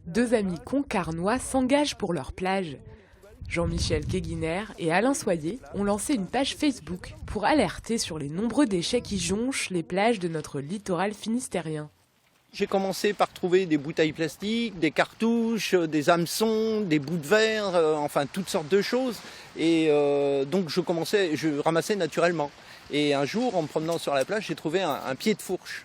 Deux amis concarnois s'engagent pour leur plage. Jean-Michel Keguiner et Alain Soyer ont lancé une page Facebook pour alerter sur les nombreux déchets qui jonchent les plages de notre littoral finistérien. J'ai commencé par trouver des bouteilles plastiques, des cartouches, des hameçons, des bouts de verre, enfin toutes sortes de choses. Et donc je ramassais naturellement. Et un jour, en me promenant sur la plage, j'ai trouvé un pied de fourche.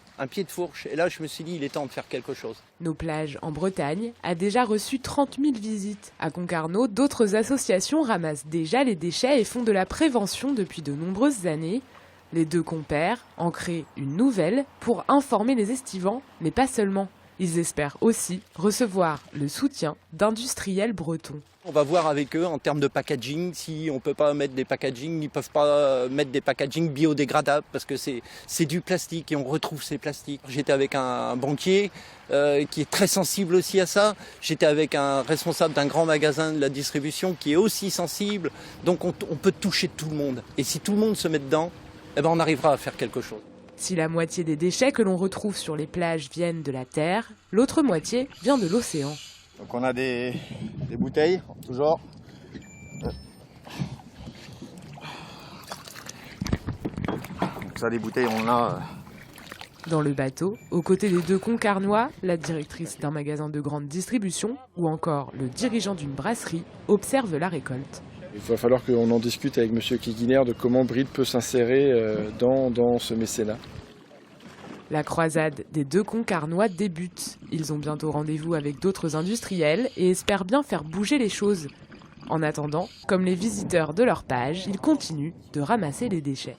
Et là, je me suis dit, il est temps de faire quelque chose. Nos plages en Bretagne a déjà reçu 30 000 visites. À Concarneau, d'autres associations ramassent déjà les déchets et font de la prévention depuis de nombreuses années. Les deux compères en créent une nouvelle pour informer les estivants, mais pas seulement. Ils espèrent aussi recevoir le soutien d'industriels bretons. On va voir avec eux en termes de packaging, si on ne peut pas mettre des packaging, ils ne peuvent pas mettre des packaging biodégradables parce que c'est du plastique et on retrouve ces plastiques. J'étais avec un banquier qui est très sensible aussi à ça. J'étais avec un responsable d'un grand magasin de la distribution qui est aussi sensible. Donc on peut toucher tout le monde. Et si tout le monde se met dedans, eh ben on arrivera à faire quelque chose. Si la moitié des déchets que l'on retrouve sur les plages viennent de la terre, l'autre moitié vient de l'océan. Donc on a des bouteilles, toujours. Donc ça, des bouteilles, on a. Dans le bateau, aux côtés des deux concarnois, la directrice d'un magasin de grande distribution ou encore le dirigeant d'une brasserie observent la récolte. Il va falloir qu'on en discute avec M. Keguiner de comment Bride peut s'insérer dans ce mécénat. La croisade des deux concarnois débute. Ils ont bientôt rendez-vous avec d'autres industriels et espèrent bien faire bouger les choses. En attendant, comme les visiteurs de leur page, ils continuent de ramasser les déchets.